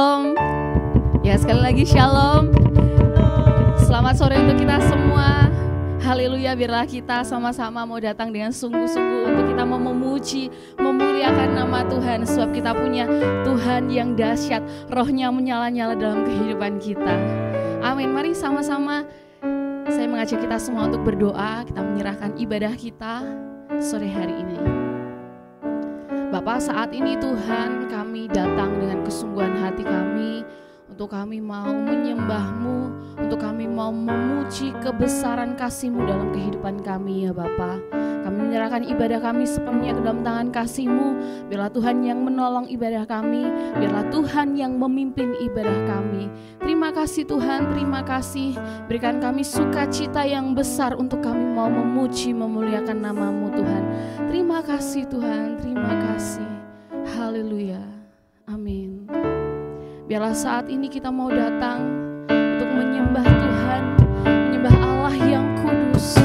Shalom. Ya, sekali lagi shalom. Selamat sore untuk kita semua. Haleluya, biarlah kita sama-sama mau datang dengan sungguh-sungguh untuk kita mau memuji, memuliakan nama Tuhan. Sebab kita punya Tuhan yang dahsyat, rohnya menyala-nyala dalam kehidupan kita. Amin, mari sama-sama saya mengajak kita semua untuk berdoa. Kita menyerahkan ibadah kita sore hari ini. Bapa, saat ini Tuhan, kami datang dengan kesungguhan hati kami untuk kami mau menyembah-Mu, untuk kami mau memuji kebesaran kasih-Mu dalam kehidupan kami ya Bapa. Kami menyerahkan ibadah kami sepenuhnya ke dalam tangan kasih-Mu. Biarlah Tuhan yang menolong ibadah kami, biarlah Tuhan yang memimpin ibadah kami. Terima kasih Tuhan, terima kasih. Berikan kami sukacita yang besar untuk kami mau memuji, memuliakan nama-Mu Tuhan. Terima kasih Tuhan, terima kasih. Haleluya, amin. Biarlah saat ini kita mau datang untuk menyembah Tuhan, menyembah Allah yang kudus.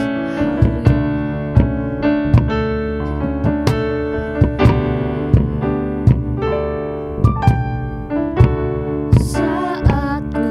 Saat ku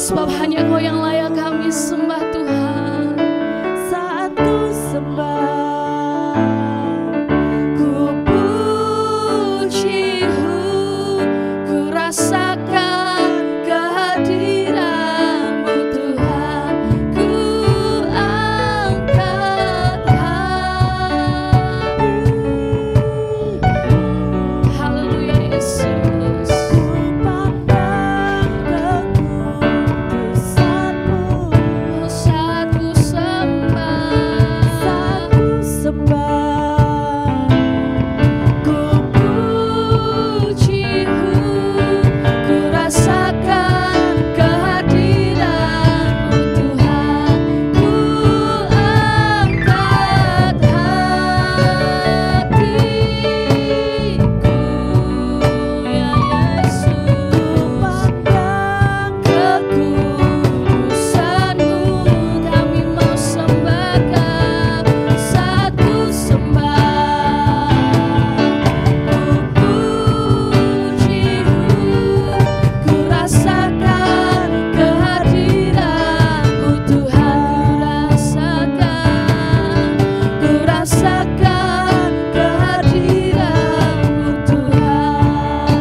sebab hanya Engkau yang layak kami sembah Tuhan. Saat ku sembah, ku puji-Mu, ku rasakan kehadiran-Mu Tuhan. Ku angkat hati. Haleluya Yesus. ku pandang kekudusan-Mu. Saat ku sembah, Saat ku sembah, ku puji-Mu, ku rasakan kehadiran-Mu Tuhan. Ku angkat hatiku ya Yesus. pandang Kekudusan-Mu kami mau sembahkan. Saat ku sembah, ku puji-Mu, ku rasakan kehadiran-Mu Tuhan. Ku rasakan kehadiran-Mu Tuhan.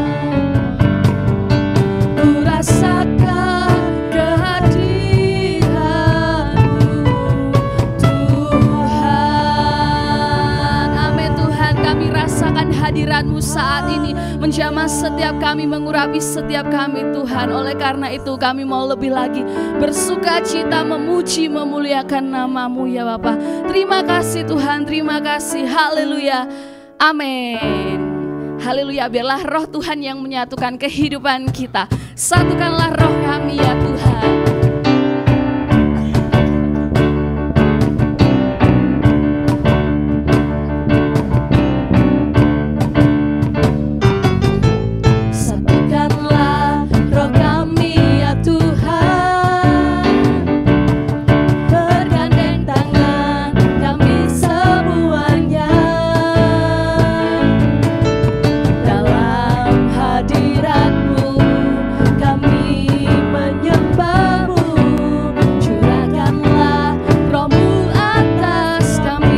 Ku rasakan kehadiran-Mu Tuhan. Amin Tuhan, kami rasakan hadiran-Mu saat ini menjamah setiap kami, mengurapi setiap kami Tuhan. Oleh karena itu kami mau lebih lagi bersuka cita, memuji, memuliakan nama-Mu ya Bapa. Terima kasih Tuhan, terima kasih. Haleluya. Amin. Haleluya, biarlah roh Tuhan yang menyatukan kehidupan kita. Satukanlah roh kami ya Tuhan. Satukanlah roh kami ya Tuhan. Bergandeng tangan kami semuanya. Dalam hadirat-Mu kami menyembah-Mu. Curahkanlah roh-Mu atas kami.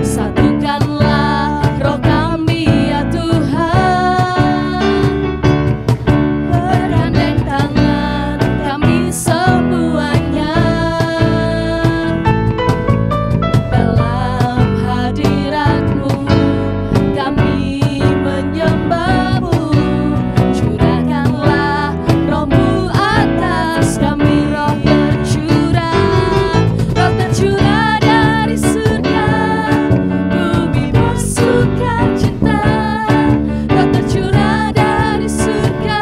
Satukanlah roh kami ya Tuhan. Bergandeng tangan kami semuanya. Dalam hadirat-Mu kami menyembah-Mu. Curahkanlah roh-Mu atas kami. Roh tercurah dari surga, bumi bersukacita. Roh tercurah dari surga,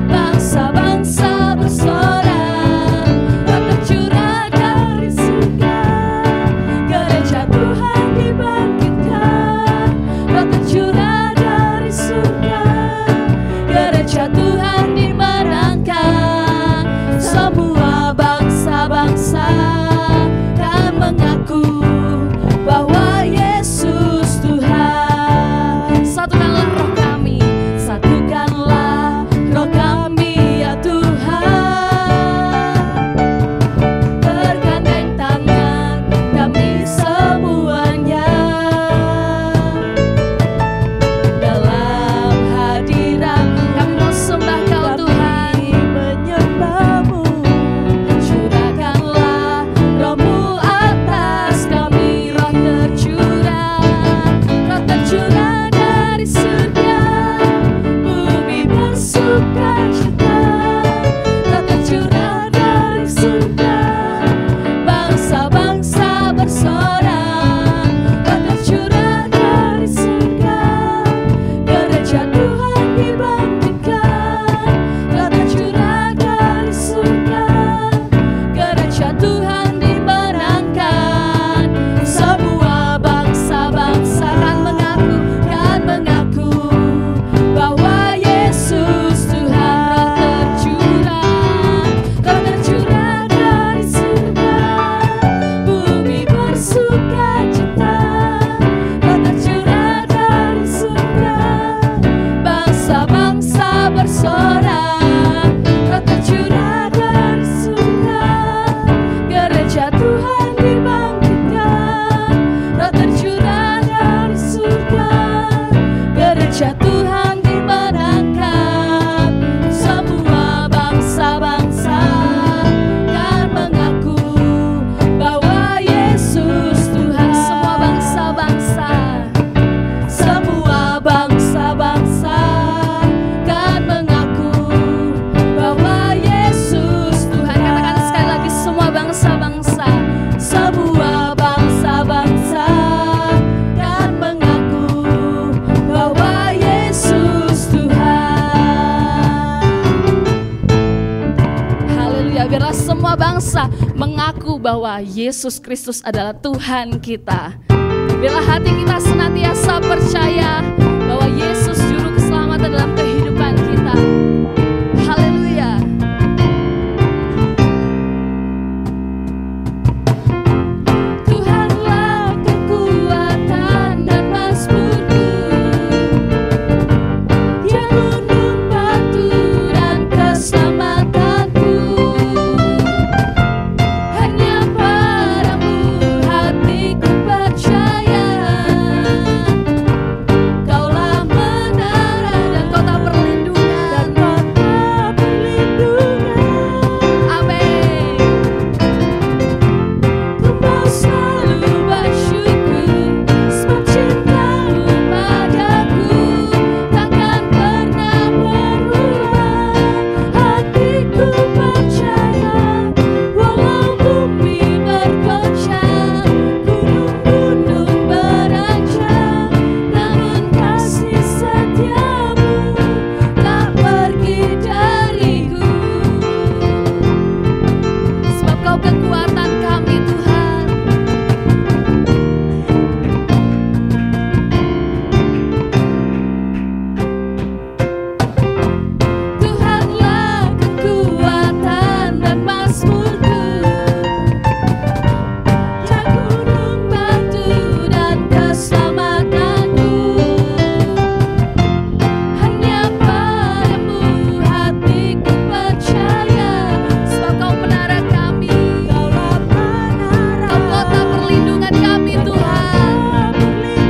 bangsa-bangsa bersorak. Roh tercurah dari surga, gereja Tuhan dibangkitkan. Roh tercurah dari surga, gereja Tuhan dimenangkan. Semua bangsa-bangsa kan mengaku bahwa Yesus Tuhan. Satukanlah roh kami, satukanlah roh kami ya Tuhan. Bergandeng tangan kami semuanya. Dalam hadirat kami mau sembah Kau Tuhan. menyembah-Mu. Curahkanlah roh-Mu atas kami. Roh tercurah dari surga, bumi bersukacita. Roh tercurah dari surga, bangsa-bangsa bersorak. Roh tercurah dari surga, gereja Tuhan dibangkitkan. Roh tercurah dari surga, gereja Tuhan dimenangkan. Semua bangsa-bangsa kan mengaku bahwa Yesus Tuhan. bangsa mengaku bahwa Yesus Kristus adalah Tuhan kita. Biarlah hati kita senantiasa percaya bahwa Yesus juru keselamatan dalam kehidupan kita. Haleluya. Tuhanlah kekuatan dan mazmurku, Dia gunung batu dan keselamatanku. Hanya padamu hatiku percaya, Kaulah menara Dan kota perlindungan. Amin. Ku mau selalu bersyukur sebab cintamu padaku takkan pernah berubah. Hatiku percaya walau bumi bergoncang, gunung-gunung beranjak, namun kasih setiamu tak pergi dariku. Sebab Kau kekuatan kami Tuhan. Tuhanlah kekuatan dan mazmurku, Dia gunung batu dan keselamatanku. Hanya padamu hatiku percaya, Sebab Kau menara kami. Kaulah menara Kau kota perlindungan kami Tuhan.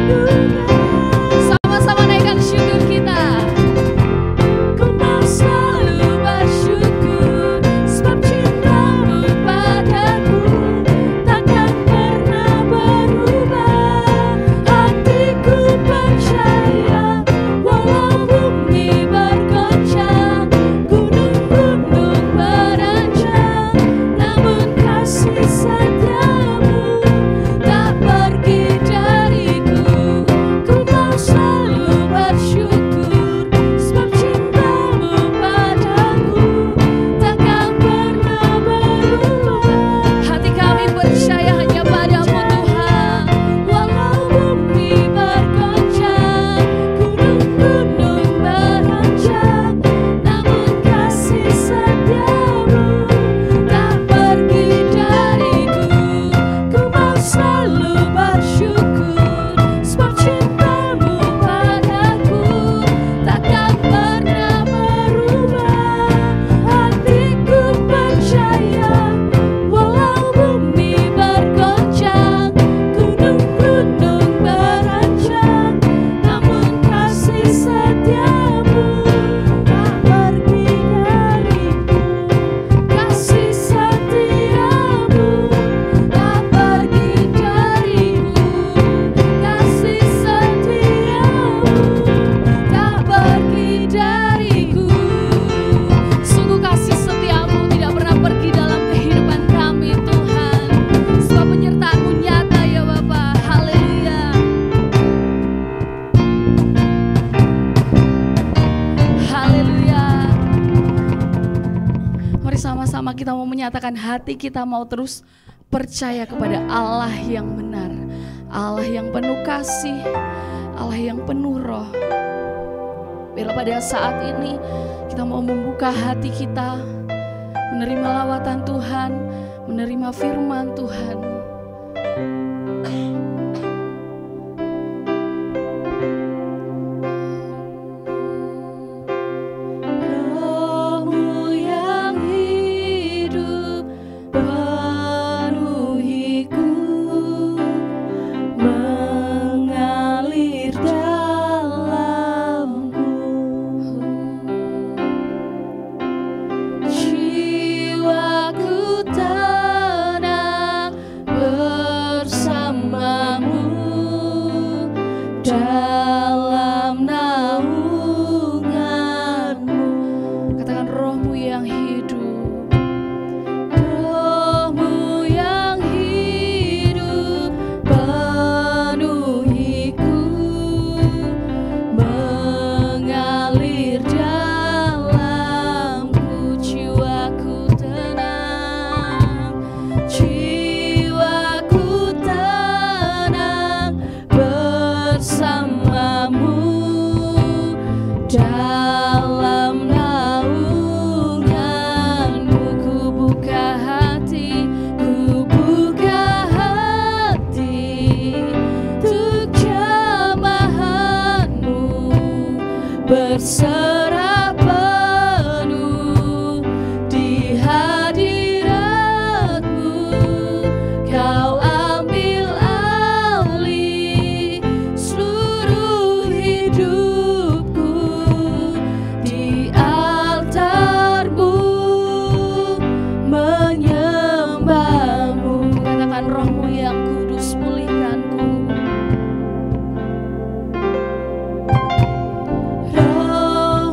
perlindungan. Sama-sama naikkan syukur kita. Ku mau selalu bersyukur sebab cintamu padaku takkan pernah berubah. Hatiku percaya walau bumi bergoncang, gunung-gunung beranjak, namun kasih setiamu tak pergi dariku. Ku mau selalu bersyukur sebab cintamu padaku takkan pernah berubah. Hati kami percaya hanya padamu Tuhan. Walau bumi bergoncang, gunung-gunung beranjak, namun kasih setiamu tak pergi dariku. Ku mau selalu bersyukur sebab cintamu padaku takkan pernah berubah. Hatiku percaya walau bumi bergoncang, gunung-gunung beranjak, namun kasih setiamu tak pergi dariku. Kasih setiamu tak pergi dariku. Kasih setiamu tak pergi dariku. Sungguh kasih setiamu tidak pernah pergi dalam kehidupan kami Tuhan. Sebab penyertaan-Mu nyata ya Bapa. Haleluya. Haleluya. Mari sama-sama kita mau menyatakan hati kita mau terus percaya kepada Allah yang benar, Allah yang penuh kasih, Allah yang penuh roh. Bila pada saat ini kita mau membuka hati kita, menerima lawatan Tuhan, menerima firman Tuhan. Roh-Mu yang hidup penuhiku, mengalir dalamku. Jiwaku tenang berserah penuh di hadirat-Mu. Kau ambil alih seluruh hidupku di altar-Mu, menyembah-Mu. Katakan, Roh-Mu yang kudus pulihkanku. Roh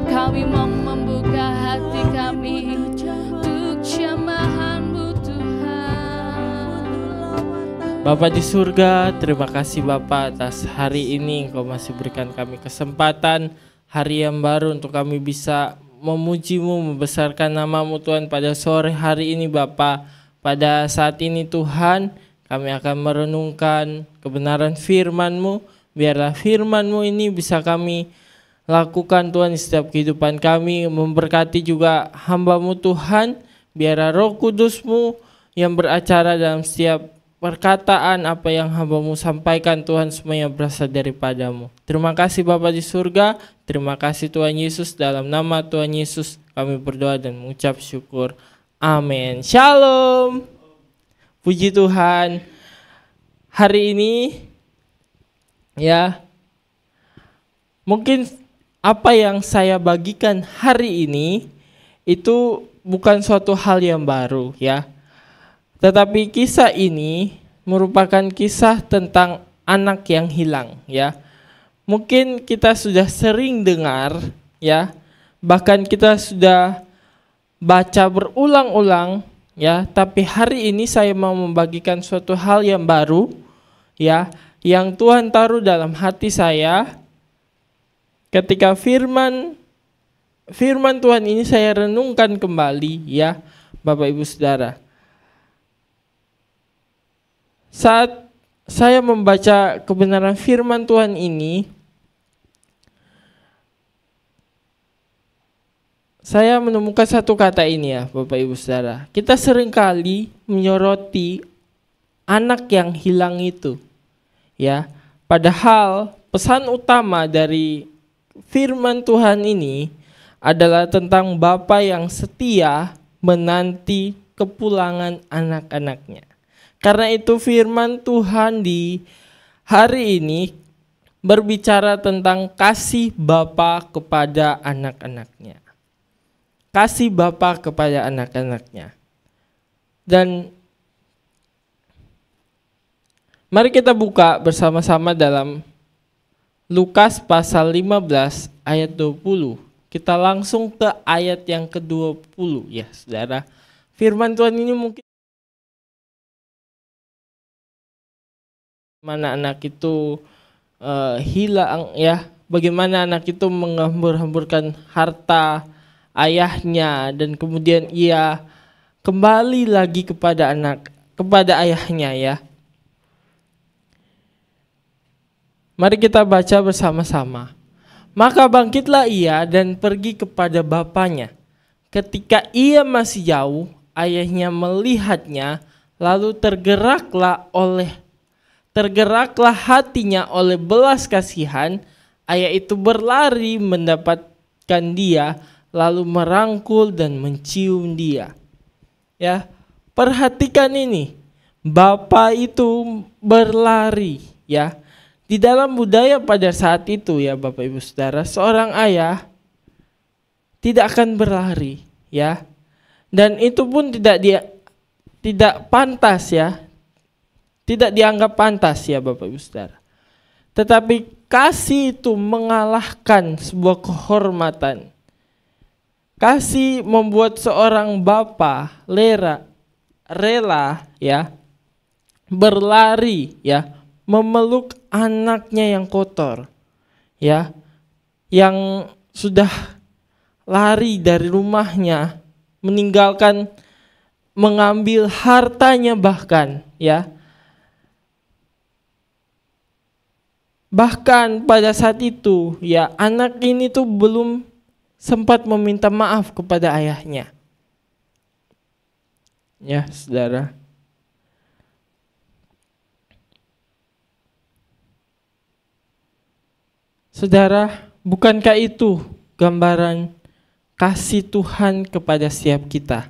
Setiap kami mau membuka hati kami untuk jamahan-Mu Tuhan. Bapa di surga, terima kasih Bapa atas hari ini Engkau masih berikan kami kesempatan hari yang baru untuk kami bisa memuji-Mu, membesarkan nama-Mu Tuhan pada sore hari ini Bapa. Pada saat ini Tuhan, kami akan merenungkan kebenaran firman-Mu. Biarlah firman-Mu ini bisa kami lakukan Tuhan di setiap kehidupan kami. Memberkati juga hamba-Mu Tuhan. Biarlah Roh Kudus-Mu yang beracara dalam setiap perkataan apa yang hamba-Mu sampaikan Tuhan semuanya berasal daripada-Mu. Terima kasih Bapa di surga. Terima kasih Tuhan Yesus. Dalam nama Tuhan Yesus kami berdoa dan mengucap syukur. Amin. Shalom. Puji Tuhan. Hari ini ya, mungkin apa yang saya bagikan hari ini itu bukan suatu hal yang baru ya. Tetapi kisah ini merupakan kisah tentang anak yang hilang ya. Mungkin kita sudah sering dengar ya. Bahkan kita sudah baca berulang-ulang ya, tapi hari ini saya mau membagikan suatu hal yang baru ya, yang Tuhan taruh dalam hati saya ketika firman Tuhan ini saya renungkan kembali ya, Bapak Ibu Saudara. Saat saya membaca kebenaran firman Tuhan ini, saya menemukan satu kata ini ya Bapak Ibu Saudara. Kita seringkali menyoroti anak yang hilang itu ya. Padahal pesan utama dari firman Tuhan ini adalah tentang Bapa yang setia menanti kepulangan anak-anaknya. Karena itu firman Tuhan di hari ini berbicara tentang kasih Bapa kepada anak-anaknya. Kasih Bapa kepada anak-anaknya. Dan mari kita buka bersama-sama dalam Lukas pasal 15 ayat 20. Kita langsung ke ayat yang ke-20 ya Saudara. Firman Tuhan ini mungkin mana anak itu hilang ya. Bagaimana anak itu menghambur-hamburkan harta ayahnya dan kemudian ia kembali lagi kepada ayahnya ya. Mari kita baca bersama-sama. Maka bangkitlah ia dan pergi kepada bapaknya. Ketika ia masih jauh, ayahnya melihatnya, lalu tergeraklah hatinya oleh belas kasihan. Ayah itu berlari mendapatkan dia, lalu merangkul dan mencium dia. Ya, perhatikan ini. Bapa itu berlari, ya. Di dalam budaya pada saat itu ya Bapak Ibu Saudara, seorang ayah tidak akan berlari, ya. Dan itu pun tidak pantas ya. Tidak dianggap pantas ya Bapak Ibu Saudara. Tetapi kasih itu mengalahkan sebuah kehormatan. Kasih membuat seorang bapa rela ya berlari ya memeluk anaknya yang kotor ya, yang sudah lari dari rumahnya, mengambil hartanya bahkan ya. Bahkan pada saat itu ya anak ini tuh belum sempat meminta maaf kepada ayahnya. Ya, Saudara. Saudara, bukankah itu gambaran kasih Tuhan kepada setiap kita?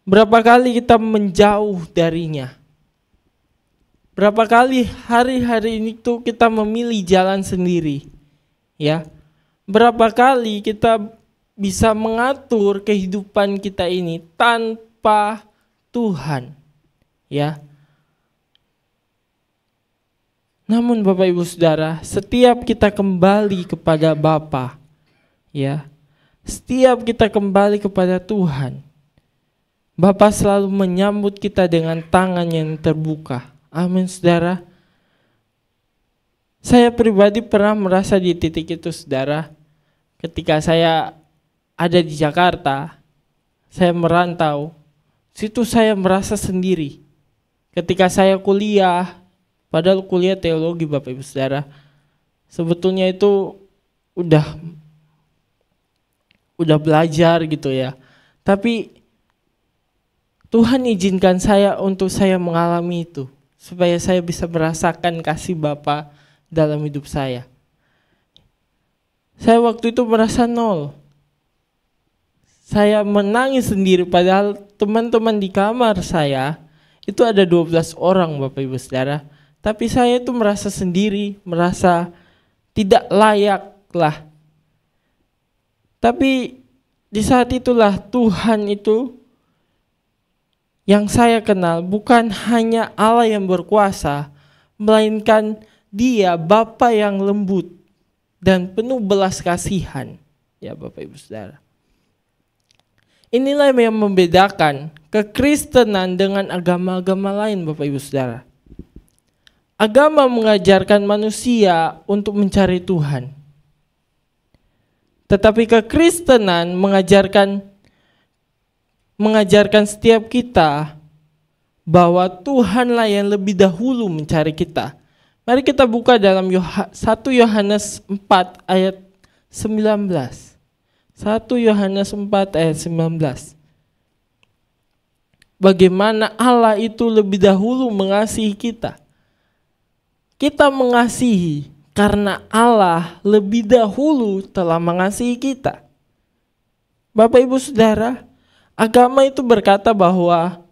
Berapa kali kita menjauh darinya? Berapa kali hari-hari ini tuh kita memilih jalan sendiri? Ya. Berapa kali kita bisa mengatur kehidupan kita ini tanpa Tuhan, ya. Namun Bapak Ibu Saudara, setiap kita kembali kepada Bapa, ya, setiap kita kembali kepada Tuhan, Bapa selalu menyambut kita dengan tangan yang terbuka. Amin, saudara. Saya pribadi pernah merasa di titik itu, saudara. Ketika saya ada di Jakarta, saya merantau, situ saya merasa sendiri. Ketika saya kuliah, padahal kuliah teologi Bapak Ibu Saudara, sebetulnya itu udah belajar gitu ya. Tapi Tuhan izinkan saya untuk saya mengalami itu, supaya saya bisa merasakan kasih Bapa dalam hidup saya. Saya waktu itu merasa nol. Saya menangis sendiri, padahal teman-teman di kamar saya itu ada 12 orang Bapak Ibu Saudara. Tapi saya itu merasa sendiri, merasa tidak layak lah. Tapi di saat itulah Tuhan itu yang saya kenal bukan hanya Allah yang berkuasa, melainkan Dia Bapa yang lembut dan penuh belas kasihan. Ya Bapak Ibu Saudara. Inilah yang membedakan kekristenan dengan agama-agama lain Bapak Ibu Saudara. Agama mengajarkan manusia untuk mencari Tuhan. Tetapi kekristenan mengajarkan setiap kita bahwa Tuhanlah yang lebih dahulu mencari kita. Mari kita buka dalam 1 Yohanes 4 ayat 19. 1 Yohanes 4 ayat 19. Bagaimana Allah itu lebih dahulu mengasihi kita. Kita mengasihi karena Allah lebih dahulu telah mengasihi kita. Bapak Ibu Saudara, agama itu berkata bahwa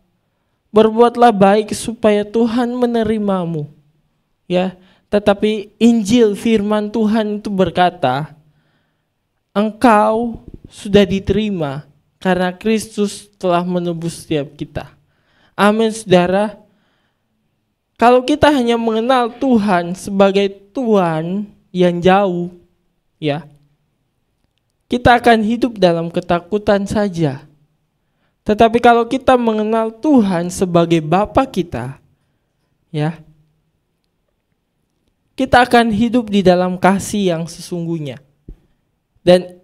berbuatlah baik supaya Tuhan menerimamu. Ya, tetapi Injil firman Tuhan itu berkata, engkau sudah diterima karena Kristus telah menebus setiap kita. Amin, saudara. Kalau kita hanya mengenal Tuhan sebagai Tuhan yang jauh, ya, kita akan hidup dalam ketakutan saja. Tetapi kalau kita mengenal Tuhan sebagai Bapa kita, ya, kita akan hidup di dalam kasih yang sesungguhnya. Dan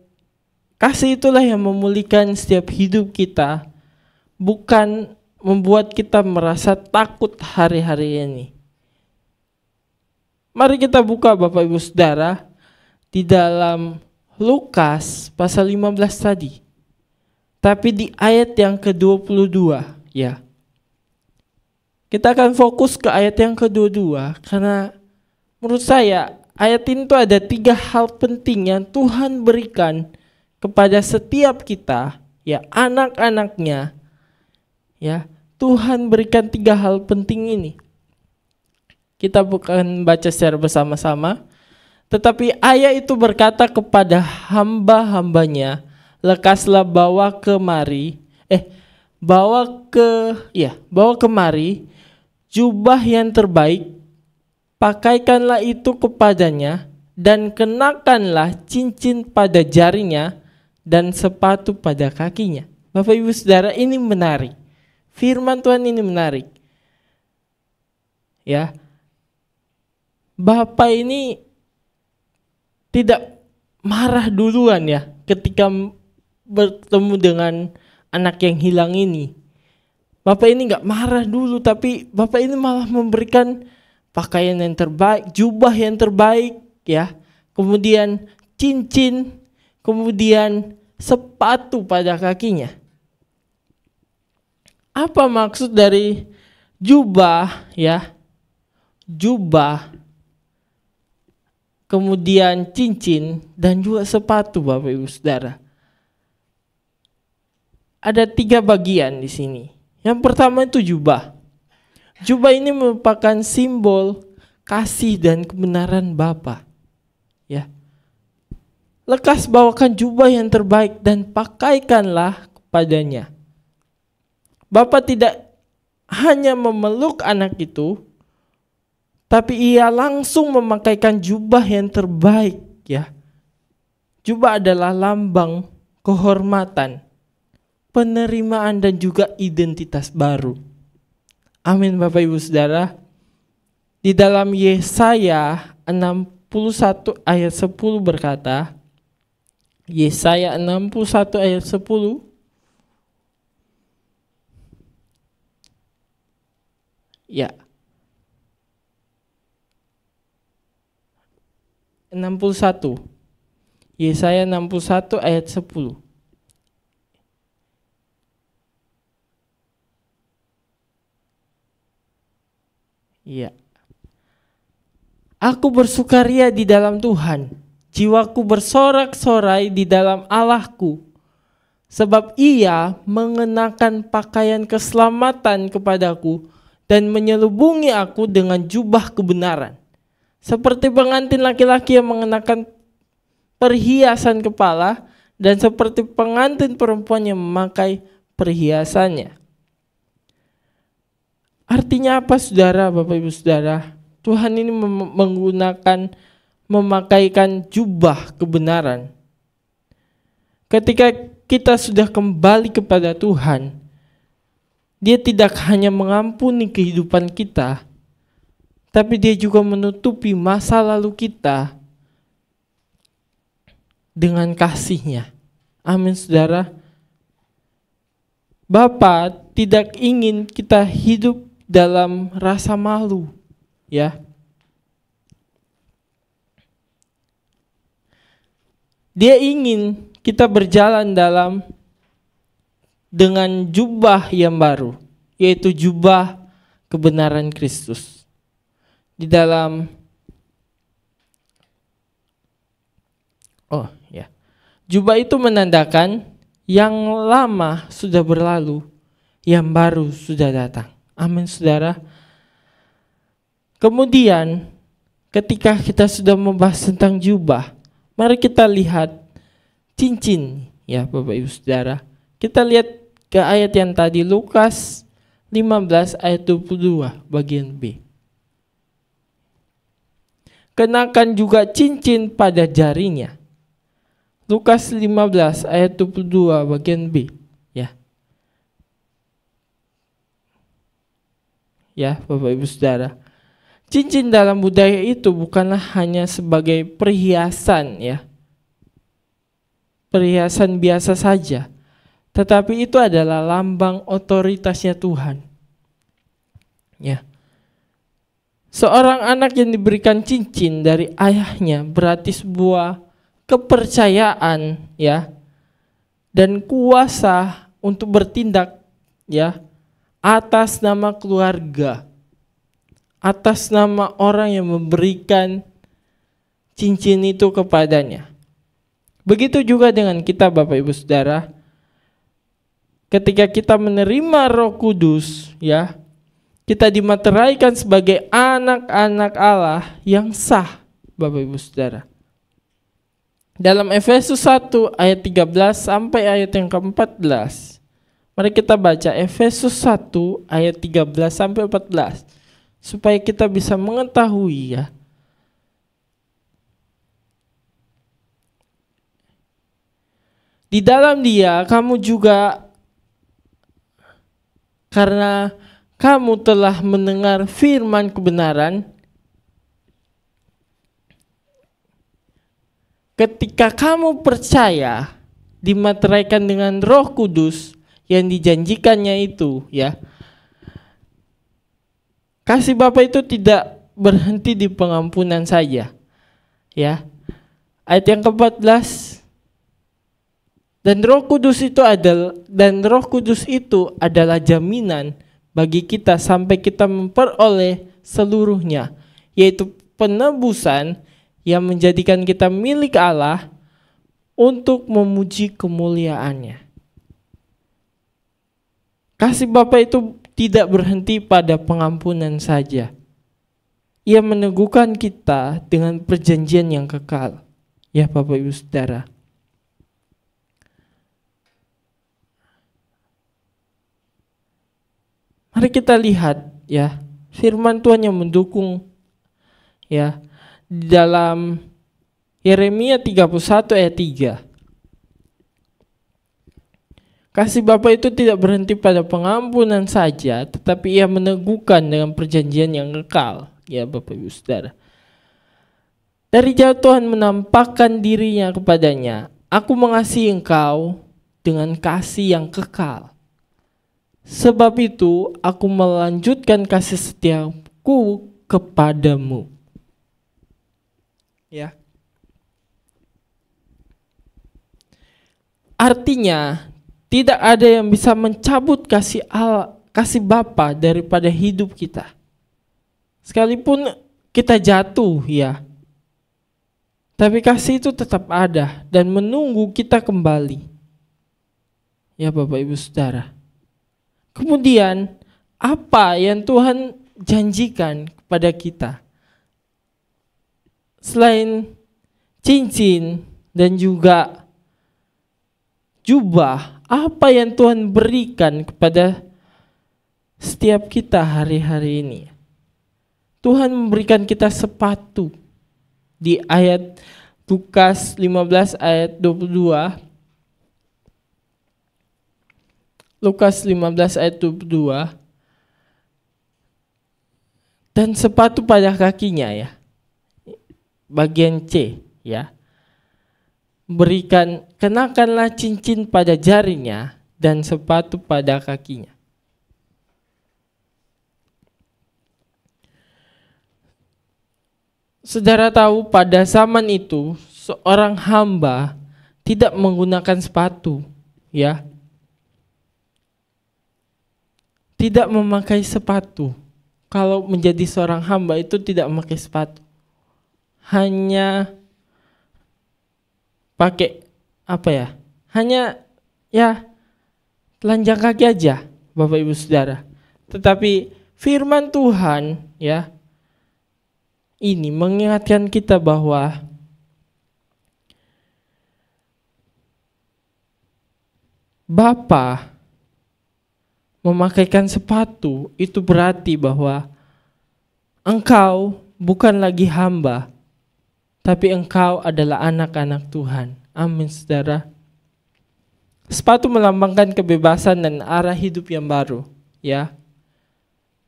kasih itulah yang memulihkan setiap hidup kita, bukan membuat kita merasa takut hari-hari ini. Mari kita buka Bapak Ibu Saudara di dalam Lukas pasal 15 tadi. Tapi di ayat yang ke-22 ya. Kita akan fokus ke ayat yang ke-22 karena menurut saya ayat ini tuh ada 3 hal penting yang Tuhan berikan kepada setiap kita, ya, anak-anaknya. Ya, Tuhan berikan 3 hal penting ini. Kita bukan baca secara bersama-sama, tetapi ayat itu berkata kepada hamba-hambanya, lekaslah bawa kemari jubah yang terbaik, pakaikanlah itu kepadanya, dan kenakanlah cincin pada jarinya dan sepatu pada kakinya. Bapak Ibu Saudara, ini menarik. Firman Tuhan ini menarik. Ya. Bapak ini tidak marah duluan ya ketika bertemu dengan anak yang hilang ini. Bapak ini enggak marah dulu, tapi Bapak ini malah memberikan pakaian yang terbaik, jubah yang terbaik, ya. Kemudian cincin, kemudian sepatu pada kakinya. Apa maksud dari jubah, ya? Jubah, kemudian cincin, dan juga sepatu, Bapak Ibu Saudara. Ada 3 bagian di sini. Yang pertama itu jubah. Jubah ini merupakan simbol kasih dan kebenaran Bapa. Ya. Lekas bawakan jubah yang terbaik dan pakaikanlah kepadanya. Bapa tidak hanya memeluk anak itu, tapi ia langsung memakaikan jubah yang terbaik, ya. Jubah adalah lambang kehormatan, penerimaan dan juga identitas baru. Amin Bapak Ibu Saudara. Di dalam Yesaya 61 ayat 10 berkata, Yesaya 61 ayat 10, ya, 61, Yesaya 61 ayat 10. Iya. Aku bersukaria di dalam Tuhan, jiwaku bersorak-sorai di dalam Allahku, sebab Ia mengenakan pakaian keselamatan kepadaku dan menyelubungi aku dengan jubah kebenaran. Seperti pengantin laki-laki yang mengenakan perhiasan kepala dan seperti pengantin perempuan yang memakai perhiasannya. Artinya apa saudara, Bapak Ibu Saudara? Tuhan ini memakaikan jubah kebenaran. Ketika kita sudah kembali kepada Tuhan, Dia tidak hanya mengampuni kehidupan kita, tapi Dia juga menutupi masa lalu kita dengan kasih-Nya. Amin saudara. Bapa tidak ingin kita hidup dalam rasa malu, ya. Dia ingin kita berjalan dengan jubah yang baru, yaitu jubah kebenaran Kristus. Di dalam jubah itu menandakan yang lama sudah berlalu, yang baru sudah datang. Amin saudara. Kemudian ketika kita sudah membahas tentang jubah, mari kita lihat cincin, ya Bapak Ibu Saudara. Kita lihat ke ayat yang tadi, Lukas 15 ayat 22 bagian B. Kenakan juga cincin pada jarinya. Lukas 15 ayat 22 bagian B, ya. Ya Bapak Ibu Saudara. Cincin dalam budaya itu bukanlah hanya sebagai perhiasan, ya. Perhiasan biasa saja, tetapi itu adalah lambang otoritasnya Tuhan. Ya. Seorang anak yang diberikan cincin dari ayahnya berarti sebuah kepercayaan, ya, dan kuasa untuk bertindak, ya, atas nama keluarga, atas nama orang yang memberikan cincin itu kepadanya. Begitu juga dengan kita Bapak Ibu Saudara. Ketika kita menerima Roh Kudus, ya, kita dimateraikan sebagai anak-anak Allah yang sah, Bapak Ibu Saudara. Dalam Efesus 1 ayat 13 sampai ayat yang ke-14. Mari kita baca Efesus 1 ayat 13 sampai 14 supaya kita bisa mengetahui, ya. Di dalam Dia kamu juga, karena kamu telah mendengar firman kebenaran, ketika kamu percaya, dimateraikan dengan Roh Kudus yang dijanjikannya itu, ya. Kasih Bapa itu tidak berhenti di pengampunan saja, ya. Ayat yang ke-14, dan Roh Kudus itu adalah jaminan bagi kita sampai kita memperoleh seluruhnya, yaitu penebusan yang menjadikan kita milik Allah untuk memuji kemuliaannya. Kasih Bapa itu tidak berhenti pada pengampunan saja. Ia meneguhkan kita dengan perjanjian yang kekal. Ya Bapak Ibu Saudara. Mari kita lihat, ya, firman Tuhan yang mendukung, ya, di dalam Yeremia 31 ayat 3. Kasih Bapa itu tidak berhenti pada pengampunan saja, tetapi ia meneguhkan dengan perjanjian yang kekal. Ya Bapak Ibu Saudara. Dari jauh Tuhan menampakkan dirinya kepadanya. Aku mengasihi engkau dengan kasih yang kekal. Sebab itu aku melanjutkan kasih setiaku kepadamu. Ya. Artinya tidak ada yang bisa mencabut kasih Bapa daripada hidup kita. Sekalipun kita jatuh ya. Tapi kasih itu tetap ada dan menunggu kita kembali. Ya Bapak Ibu Saudara. Kemudian apa yang Tuhan janjikan kepada kita? Selain cincin dan juga jubah, apa yang Tuhan berikan kepada setiap kita hari-hari ini? Tuhan memberikan kita sepatu. Di ayat Lukas 15 ayat 22. Lukas 15 ayat 22. Dan sepatu pada kakinya ya. Bagian C ya. Kenakanlah cincin pada jarinya dan sepatu pada kakinya. Saudara tahu pada zaman itu seorang hamba tidak menggunakan sepatu, ya. Tidak memakai sepatu. Kalau menjadi seorang hamba itu tidak memakai sepatu. Hanya pakai apa ya? Hanya ya telanjang kaki aja, Bapak Ibu Saudara. Tetapi firman Tuhan ya ini mengingatkan kita bahwa Bapa memakaikan sepatu itu berarti bahwa engkau bukan lagi hamba, tapi engkau adalah anak-anak Tuhan. Amin, saudara. Sepatu melambangkan kebebasan dan arah hidup yang baru. Ya.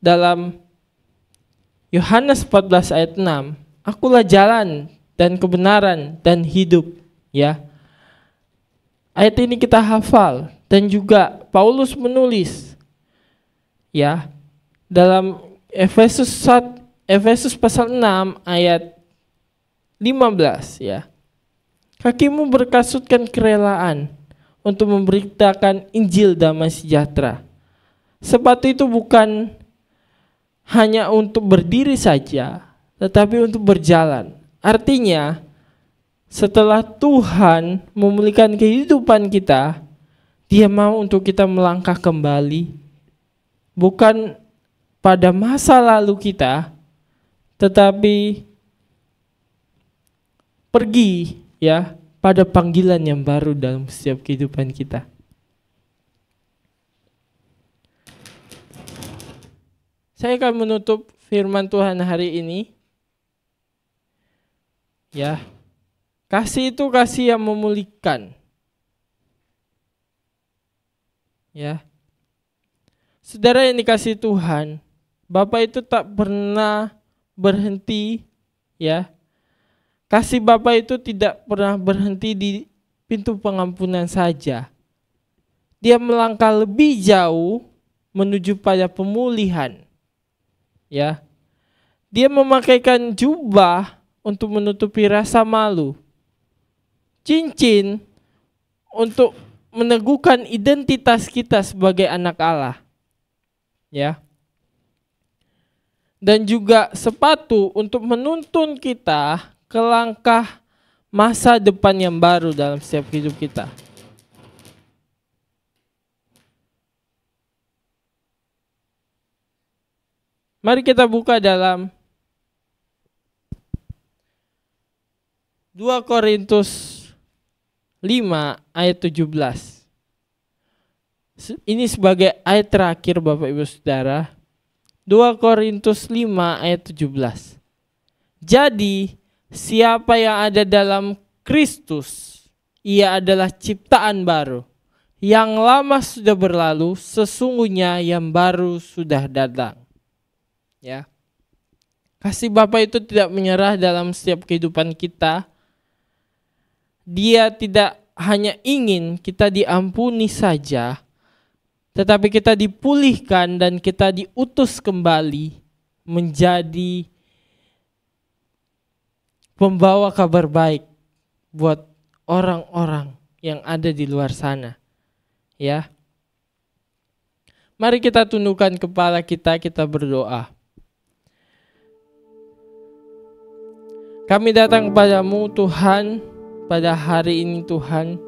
Dalam Yohanes 14 ayat 6, akulah jalan dan kebenaran dan hidup. Ya. Ayat ini kita hafal dan juga Paulus menulis. Ya. Dalam Efesus pasal 6 ayat 15 ya. Kakimu berkasutkan kerelaan untuk memberitakan Injil damai sejahtera. Sepatu itu bukan hanya untuk berdiri saja, tetapi untuk berjalan. Artinya, setelah Tuhan memulihkan kehidupan kita, Dia mau untuk kita melangkah kembali, bukan pada masa lalu kita, tetapi pergi ya pada panggilan yang baru dalam setiap kehidupan kita. Saya akan menutup firman Tuhan hari ini. Ya. Kasih itu kasih yang memulihkan. Ya. Saudara yang dikasihi Tuhan, Bapak itu tak pernah berhenti ya. Kasih Bapa itu tidak pernah berhenti di pintu pengampunan saja. Dia melangkah lebih jauh menuju pada pemulihan. Ya. Dia memakaikan jubah untuk menutupi rasa malu. Cincin untuk meneguhkan identitas kita sebagai anak Allah. Ya. Dan juga sepatu untuk menuntun kita ke langkah masa depan yang baru dalam setiap hidup kita. Mari kita buka dalam 2 Korintus 5 ayat 17. Ini sebagai ayat terakhir Bapak Ibu Saudara. 2 Korintus 5 ayat 17. Jadi Siapa yang ada dalam Kristus, ia adalah ciptaan baru. Yang lama sudah berlalu, sesungguhnya yang baru sudah datang. Ya. Kasih Bapa itu tidak menyerah dalam setiap kehidupan kita. Dia tidak hanya ingin kita diampuni saja, tetapi kita dipulihkan dan kita diutus kembali menjadi pembawa kabar baik buat orang-orang yang ada di luar sana. Ya. Mari kita tundukkan kepala kita berdoa. Kami datang kepadamu Tuhan, pada hari ini Tuhan.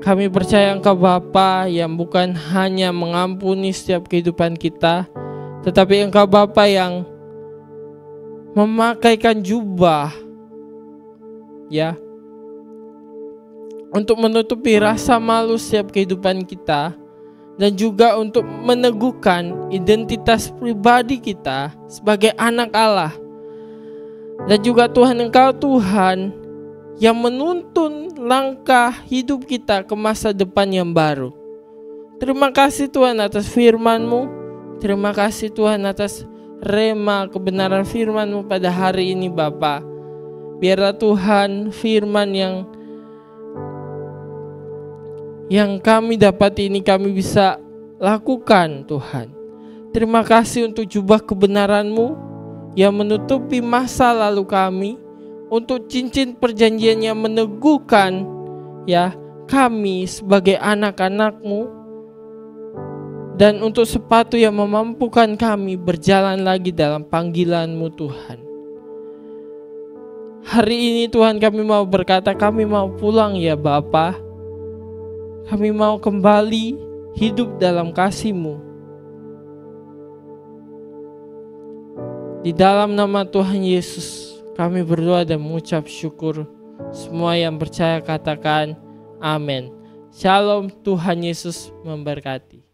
Kami percaya Engkau Bapa yang bukan hanya mengampuni setiap kehidupan kita, tetapi Engkau Bapa yang memakaikan jubah, ya, untuk menutupi rasa malu setiap kehidupan kita, dan juga untuk meneguhkan identitas pribadi kita sebagai anak Allah. Dan juga Tuhan, Engkau Tuhan yang menuntun langkah hidup kita ke masa depan yang baru. Terima kasih Tuhan atas firman-Mu. Terima kasih Tuhan atas rema kebenaran firman-Mu pada hari ini Bapa. Biarlah Tuhan firman yang kami dapat ini kami bisa lakukan Tuhan. Terima kasih untuk jubah kebenaran-Mu yang menutupi masa lalu kami, untuk cincin perjanjian yang meneguhkan ya kami sebagai anak-anak-Mu, dan untuk sepatu yang memampukan kami berjalan lagi dalam panggilan-Mu Tuhan. Hari ini Tuhan kami mau berkata, kami mau pulang ya Bapa. Kami mau kembali hidup dalam kasih-Mu. Di dalam nama Tuhan Yesus kami berdoa dan mengucap syukur. Semua yang percaya katakan amin. Shalom, Tuhan Yesus memberkati.